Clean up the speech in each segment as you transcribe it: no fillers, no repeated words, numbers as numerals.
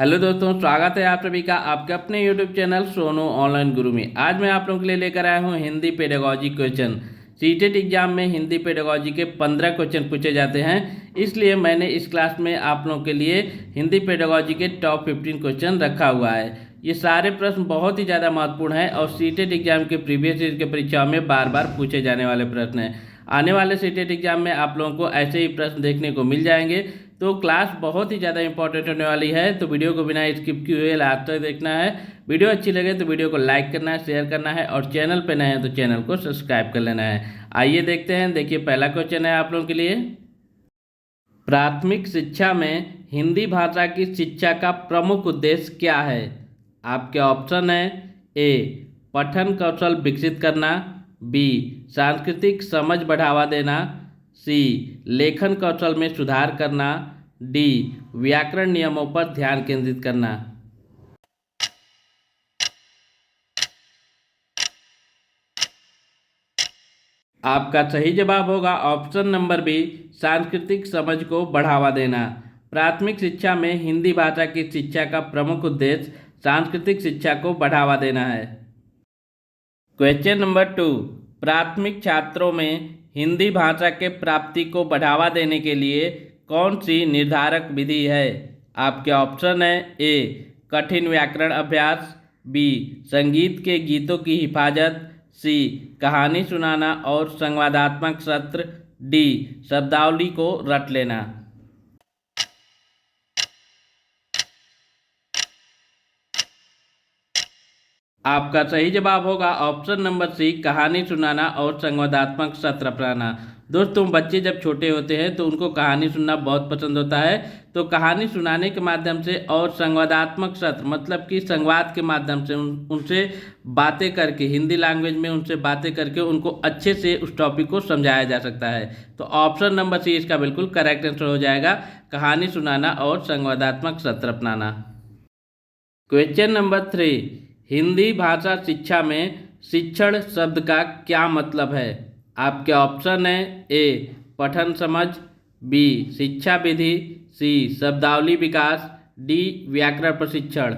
Hello दोस्तों, स्वागत है आप सभी का आपके अपने यूट्यूब चैनल सोनू ऑनलाइन गुरु में। आज मैं आप लोगों के लिए लेकर आया हूं Hindi pedagogy question. CTET exam में हिंदी पेडागॉजी के 15 क्वेश्चन पूछे जाते हैं, इसलिए मैंने इस क्लास में आप लोगों के लिए हिंदी पेडागॉजी के टॉप 15 क्वेश्चन रखा हुआ है। ये सारे प्रश्न बहुत ही ज़्यादा महत्वपूर्ण हैं और सीटेट एग्जाम के प्रीवियस ईयर के परीक्षाओं में बार बार पूछे जाने वाले प्रश्न हैं। आने वाले सीटेट एग्जाम में आप लोगों को ऐसे ही प्रश्न देखने को मिल जाएंगे। तो क्लास बहुत ही ज़्यादा इंपॉर्टेंट होने वाली है, तो वीडियो को बिना स्किप किए हुए लास्ट तक देखना है। वीडियो अच्छी लगे तो वीडियो को लाइक करना है, शेयर करना है और चैनल पे नए हैं तो चैनल को सब्सक्राइब कर लेना है। आइए देखते हैं। देखिए, पहला क्वेश्चन है आप लोगों के लिए। प्राथमिक शिक्षा में हिंदी भाषा की शिक्षा का प्रमुख उद्देश्य क्या है? आपके ऑप्शन है ए पठन कौशल विकसित करना, बी सांस्कृतिक समझ बढ़ावा देना, सी लेखन कौशल में सुधार करना, डी व्याकरण नियमों पर ध्यान केंद्रित करना। आपका सही जवाब होगा ऑप्शन नंबर बी, सांस्कृतिक समझ को बढ़ावा देना। प्राथमिक शिक्षा में हिंदी भाषा की शिक्षा का प्रमुख उद्देश्य सांस्कृतिक शिक्षा को बढ़ावा देना है। क्वेश्चन नंबर 2, प्राथमिक छात्रों में हिंदी भाषा के प्राप्ति को बढ़ावा देने के लिए कौन सी निर्धारक विधि है? आपके ऑप्शन है ए कठिन व्याकरण अभ्यास, बी संगीत के गीतों की हिफाजत, सी कहानी सुनाना और संवादात्मक सत्र, डी शब्दावली को रट लेना। आपका सही जवाब होगा ऑप्शन नंबर सी, कहानी सुनाना और संवादात्मक सत्र अपनाना। दोस्तों, बच्चे जब छोटे होते हैं तो उनको कहानी सुनना बहुत पसंद होता है, तो कहानी सुनाने के माध्यम से और संवादात्मक सत्र मतलब कि संवाद के माध्यम से उनसे बातें करके, हिंदी लैंग्वेज में उनसे बातें करके उनको अच्छे से उस टॉपिक को समझाया जा सकता है। तो ऑप्शन नंबर सी इसका बिल्कुल करेक्ट आंसर हो जाएगा, कहानी सुनाना और संवादात्मक सत्र अपनाना। क्वेश्चन नंबर 3, हिंदी भाषा शिक्षा में शिक्षण शब्द का क्या मतलब है? आपके ऑप्शन है ए पठन समझ, बी शिक्षा विधि, सी शब्दावली विकास, डी व्याकरण प्रशिक्षण।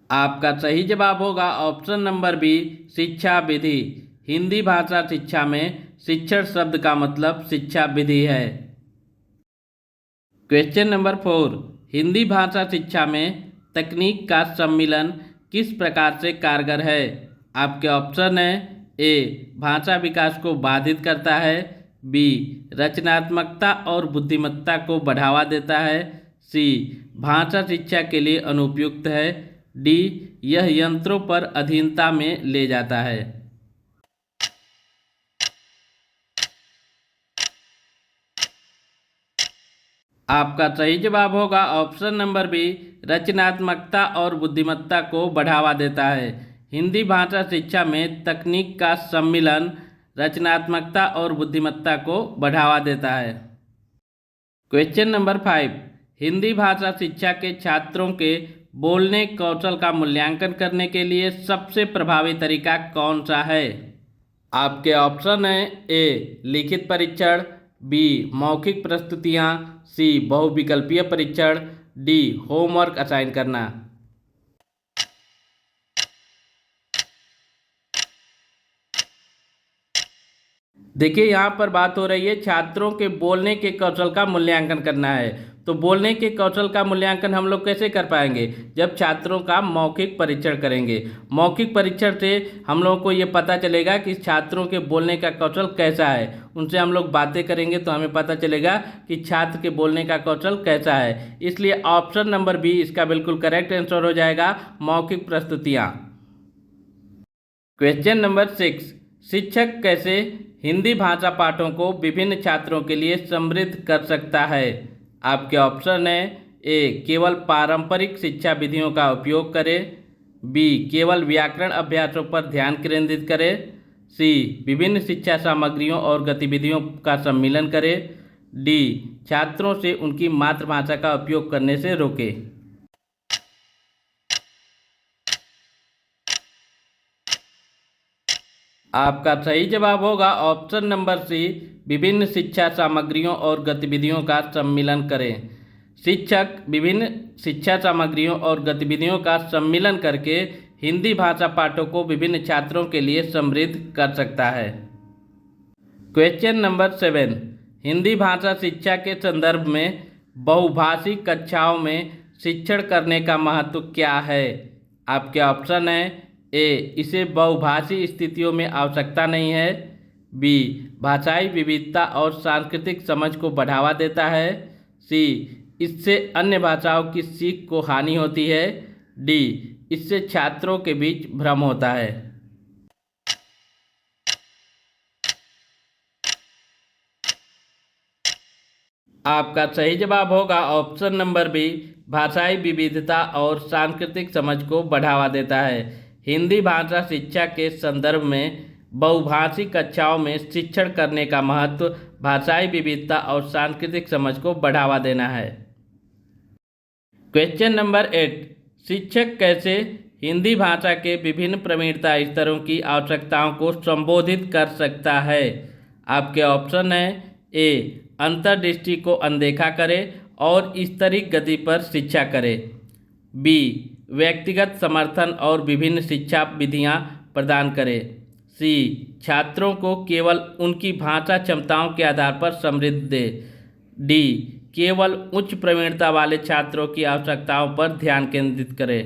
आपका सही जवाब होगा ऑप्शन नंबर बी, शिक्षा विधि। हिंदी भाषा शिक्षा में शिक्षण शब्द का मतलब शिक्षा विधि है। क्वेश्चन नंबर 4, हिंदी भाषा शिक्षा में तकनीक का सम्मिलन किस प्रकार से कारगर है? आपके ऑप्शन है ए भाषा विकास को बाधित करता है, बी रचनात्मकता और बुद्धिमत्ता को बढ़ावा देता है, सी भाषा शिक्षा के लिए अनुपयुक्त है, डी यह यंत्रों पर अधीनता में ले जाता है। आपका सही जवाब होगा ऑप्शन नंबर बी, रचनात्मकता और बुद्धिमत्ता को बढ़ावा देता है। हिंदी भाषा शिक्षा में तकनीक का सम्मिलन रचनात्मकता और बुद्धिमत्ता को बढ़ावा देता है। क्वेश्चन नंबर 5, हिंदी भाषा शिक्षा के छात्रों के बोलने कौशल का मूल्यांकन करने के लिए सबसे प्रभावी तरीका कौन सा है? आपके ऑप्शन है ए लिखित परीक्षण, बी मौखिक प्रस्तुतियाँ, सी बहुविकल्पीय परीक्षण, डी होमवर्क असाइन करना। देखिए, यहाँ पर बात हो रही है छात्रों के बोलने के कौशल का मूल्यांकन करना है। तो बोलने के कौशल का मूल्यांकन हम लोग कैसे कर पाएंगे? जब छात्रों का मौखिक परीक्षण करेंगे। मौखिक परीक्षण से हम लोगों को ये पता चलेगा कि छात्रों के बोलने का कौशल कैसा है। उनसे हम लोग बातें करेंगे तो हमें पता चलेगा कि छात्र के बोलने का कौशल कैसा है। इसलिए ऑप्शन नंबर बी इसका बिल्कुल करेक्ट आंसर हो जाएगा, मौखिक प्रस्तुतियाँ। क्वेश्चन नंबर 6, शिक्षक कैसे हिंदी भाषा पाठों को विभिन्न छात्रों के लिए समृद्ध कर सकता है? आपके ऑप्शन है ए केवल पारंपरिक शिक्षा विधियों का उपयोग करें, बी केवल व्याकरण अभ्यासों पर ध्यान केंद्रित करें, सी विभिन्न शिक्षा सामग्रियों और गतिविधियों का सम्मिलन करें, डी छात्रों से उनकी मातृभाषा का उपयोग करने से रोके। आपका सही जवाब होगा ऑप्शन नंबर सी, विभिन्न शिक्षा सामग्रियों और गतिविधियों का सम्मिलन करें। शिक्षक विभिन्न शिक्षा सामग्रियों और गतिविधियों का सम्मिलन करके हिंदी भाषा पाठों को विभिन्न छात्रों के लिए समृद्ध कर सकता है। क्वेश्चन नंबर 7, हिंदी भाषा शिक्षा के संदर्भ में बहुभाषिक कक्षाओं में शिक्षण करने का महत्व क्या है? आपके ऑप्शन है ए, इसे बहुभाषी स्थितियों में आवश्यकता नहीं है। बी, भाषाई विविधता और सांस्कृतिक समझ को बढ़ावा देता है। सी, इससे अन्य भाषाओं की सीख को हानि होती है। डी, इससे छात्रों के बीच भ्रम होता है। आपका सही जवाब होगा ऑप्शन नंबर बी, भाषाई विविधता और सांस्कृतिक समझ को बढ़ावा देता है। हिंदी भाषा शिक्षा के संदर्भ में बहुभाषिक कक्षाओं में शिक्षण करने का महत्व भाषाई विविधता और सांस्कृतिक समझ को बढ़ावा देना है। क्वेश्चन नंबर 8, शिक्षक कैसे हिंदी भाषा के विभिन्न प्रवीणता स्तरों की आवश्यकताओं को संबोधित कर सकता है? आपके ऑप्शन है ए, अंतर्दृष्टि को अनदेखा करे और स्तरिक गति पर शिक्षा करे। बी, व्यक्तिगत समर्थन और विभिन्न शिक्षा विधियां प्रदान करे। सी, छात्रों को केवल उनकी भाषा क्षमताओं के आधार पर समृद्ध दे। डी, केवल उच्च प्रवीणता वाले छात्रों की आवश्यकताओं पर ध्यान केंद्रित करे।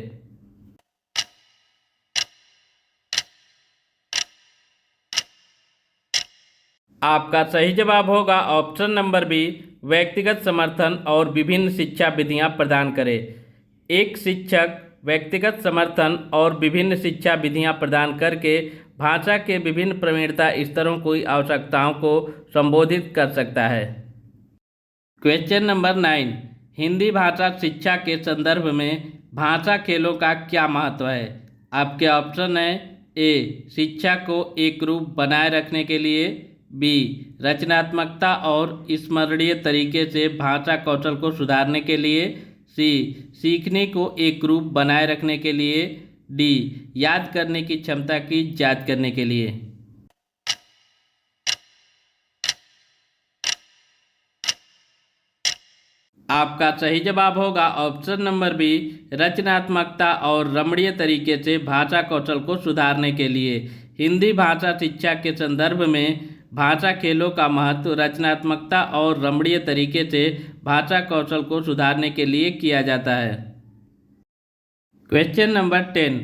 आपका सही जवाब होगा ऑप्शन नंबर बी, व्यक्तिगत समर्थन और विभिन्न शिक्षा विधियां प्रदान करे। एक शिक्षक व्यक्तिगत समर्थन और विभिन्न शिक्षा विधियां प्रदान करके भाषा के विभिन्न प्रवीणता स्तरों की आवश्यकताओं को संबोधित कर सकता है। क्वेश्चन नंबर 9, हिंदी भाषा शिक्षा के संदर्भ में भाषा खेलों का क्या महत्व है? आपके ऑप्शन है ए, शिक्षा को एक रूप बनाए रखने के लिए। बी, रचनात्मकता और स्मरणीय तरीके से भाषा कौशल को सुधारने के लिए। सी, सीखने को एक रूप बनाए रखने के लिए। डी, याद करने की क्षमता की जांच करने के लिए। आपका सही जवाब होगा ऑप्शन नंबर बी, रचनात्मकता और रमणीय तरीके से भाषा कौशल को सुधारने के लिए। हिंदी भाषा शिक्षा के संदर्भ में भाषा खेलों का महत्व रचनात्मकता और रमणीय तरीके से भाषा कौशल को सुधारने के लिए किया जाता है। क्वेश्चन नंबर 10,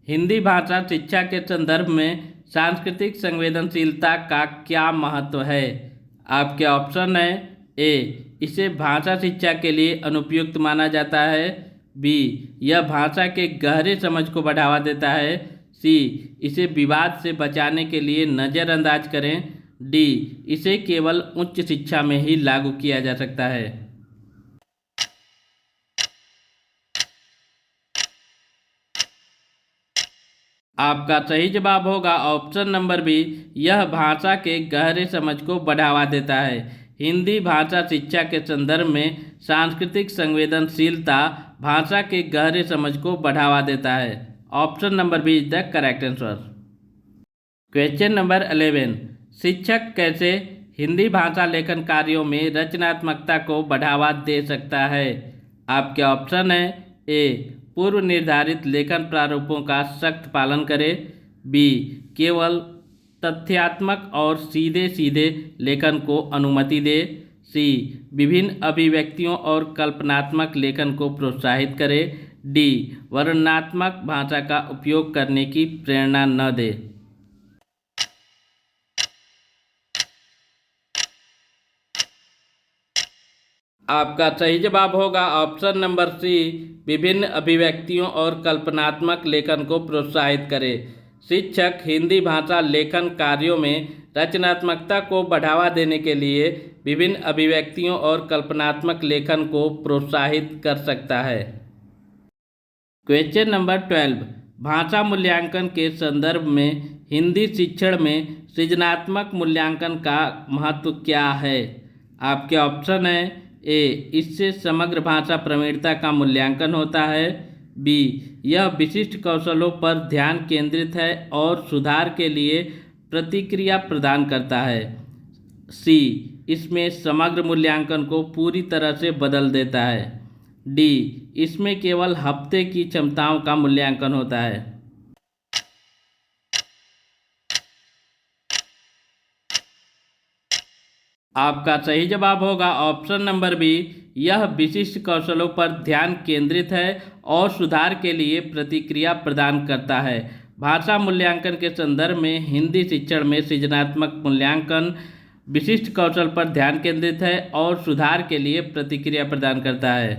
हिंदी भाषा शिक्षा के संदर्भ में सांस्कृतिक संवेदनशीलता का क्या महत्व है? आपके ऑप्शन है ए, इसे भाषा शिक्षा के लिए अनुपयुक्त माना जाता है। बी, यह भाषा के गहरे समझ को बढ़ावा देता है। सी, इसे विवाद से बचाने के लिए नज़रअंदाज करें। डी, इसे केवल उच्च शिक्षा में ही लागू किया जा सकता है। आपका सही जवाब होगा ऑप्शन नंबर बी, यह भाषा के गहरे समझ को बढ़ावा देता है। हिंदी भाषा शिक्षा के संदर्भ में सांस्कृतिक संवेदनशीलता भाषा के गहरे समझ को बढ़ावा देता है। Option number B is the correct answer. Question number 11, शिक्षक कैसे हिंदी भाषा लेखन कार्यों में रचनात्मकता को बढ़ावा दे सकता है? आपके ऑप्शन है ए, पूर्व निर्धारित लेखन प्रारूपों का सख्त पालन करे। बी, केवल तथ्यात्मक और सीधे सीधे लेखन को अनुमति दे। सी, विभिन्न अभिव्यक्तियों और कल्पनात्मक लेखन को प्रोत्साहित करे। डी, वर्णनात्मक भाषा का उपयोग करने की प्रेरणा न दे। आपका सही जवाब होगा ऑप्शन नंबर सी, विभिन्न अभिव्यक्तियों और कल्पनात्मक लेखन को प्रोत्साहित करे। शिक्षक हिंदी भाषा लेखन कार्यों में रचनात्मकता को बढ़ावा देने के लिए विभिन्न अभिव्यक्तियों और कल्पनात्मक लेखन को प्रोत्साहित कर सकता है। क्वेश्चन नंबर 12, भाषा मूल्यांकन के संदर्भ में हिंदी शिक्षण में सृजनात्मक मूल्यांकन का महत्व क्या है? आपके ऑप्शन है ए, इससे समग्र भाषा प्रवीणता का मूल्यांकन होता है। बी, यह विशिष्ट कौशलों पर ध्यान केंद्रित है और सुधार के लिए प्रतिक्रिया प्रदान करता है। सी, इसमें समग्र मूल्यांकन को पूरी तरह से बदल देता है। डी, इसमें केवल हफ्ते की क्षमताओं का मूल्यांकन होता है। आपका सही जवाब होगा ऑप्शन नंबर बी, यह विशिष्ट कौशलों पर ध्यान केंद्रित है और सुधार के लिए प्रतिक्रिया प्रदान करता है। भाषा मूल्यांकन के संदर्भ में हिंदी शिक्षण में सृजनात्मक मूल्यांकन विशिष्ट कौशल पर ध्यान केंद्रित है और सुधार के लिए प्रतिक्रिया प्रदान करता है।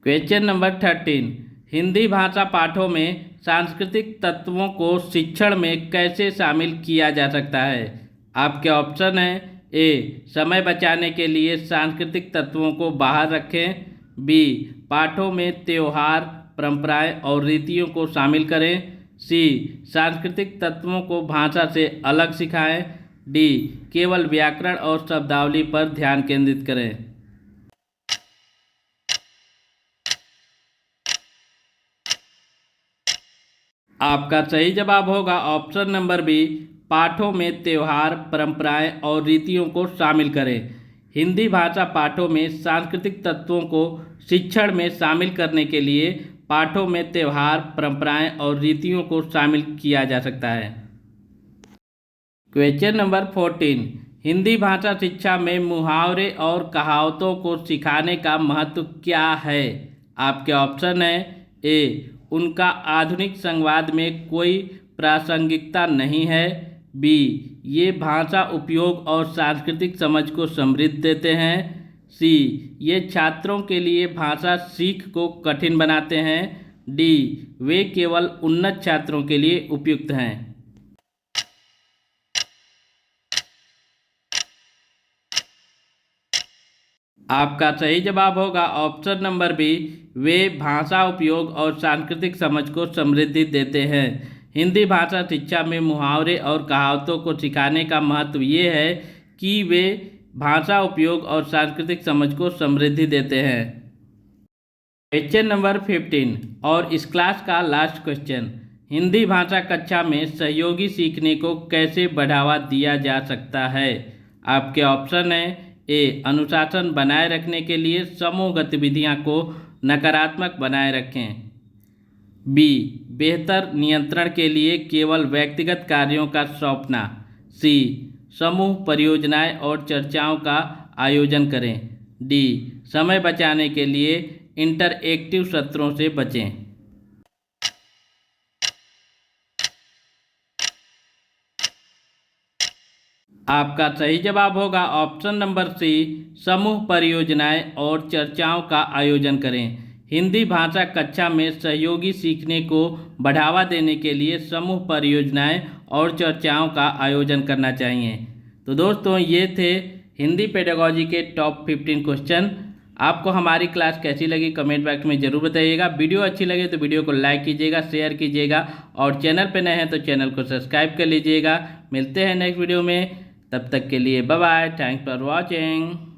क्वेश्चन नंबर 13, हिंदी भाषा पाठों में सांस्कृतिक तत्वों को शिक्षण में कैसे शामिल किया जा सकता है? आपके ऑप्शन हैं, ए, समय बचाने के लिए सांस्कृतिक तत्वों को बाहर रखें। बी, पाठों में त्योहार, परंपराएं और रीतियों को शामिल करें। सी, सांस्कृतिक तत्वों को भाषा से अलग सिखाएं। डी, केवल व्याकरण और शब्दावली पर ध्यान केंद्रित करें। आपका सही जवाब होगा ऑप्शन नंबर बी, पाठों में त्योहार, परंपराएं और रीतियों को शामिल करें। हिंदी भाषा पाठों में सांस्कृतिक तत्वों को शिक्षण में शामिल करने के लिए पाठों में त्योहार, परंपराएं और रीतियों को शामिल किया जा सकता है। क्वेश्चन नंबर 14, हिंदी भाषा शिक्षा में मुहावरे और कहावतों को सिखाने का महत्व क्या है? आपके ऑप्शन है, ए, उनका आधुनिक संवाद में कोई प्रासंगिकता नहीं है। बी, ये भाषा उपयोग और सांस्कृतिक समझ को समृद्ध देते हैं। सी, ये छात्रों के लिए भाषा सीख को कठिन बनाते हैं। डी, वे केवल उन्नत छात्रों के लिए उपयुक्त हैं। आपका सही जवाब होगा ऑप्शन नंबर बी, वे भाषा उपयोग और सांस्कृतिक समझ को समृद्धि देते हैं। हिंदी भाषा शिक्षा में मुहावरे और कहावतों को सिखाने का महत्व ये है कि वे भाषा उपयोग और सांस्कृतिक समझ को समृद्धि देते हैं। क्वेश्चन नंबर 15 और इस क्लास का लास्ट क्वेश्चन, हिंदी भाषा कक्षा में सहयोगी सीखने को कैसे बढ़ावा दिया जा सकता है? आपके ऑप्शन हैं, ए, अनुशासन बनाए रखने के लिए समूह गतिविधियां को नकारात्मक बनाए रखें। बी, बेहतर नियंत्रण के लिए केवल व्यक्तिगत कार्यों का सौंपना। सी, समूह परियोजनाएं और चर्चाओं का आयोजन करें। डी, समय बचाने के लिए इंटरएक्टिव सत्रों से बचें। आपका सही जवाब होगा ऑप्शन नंबर सी, समूह परियोजनाएं और चर्चाओं का आयोजन करें। हिंदी भाषा कक्षा में सहयोगी सीखने को बढ़ावा देने के लिए समूह परियोजनाएं और चर्चाओं का आयोजन करना चाहिए। तो दोस्तों, ये थे हिंदी पेडागॉजी के टॉप 15 क्वेश्चन। आपको हमारी क्लास कैसी लगी कमेंट बॉक्स में ज़रूर बताइएगा। वीडियो अच्छी लगे तो वीडियो को लाइक कीजिएगा, शेयर कीजिएगा और चैनल पर नए हैं तो चैनल को सब्सक्राइब कर लीजिएगा। मिलते हैं नेक्स्ट वीडियो में, तब तक के लिए bye bye, thanks for watching.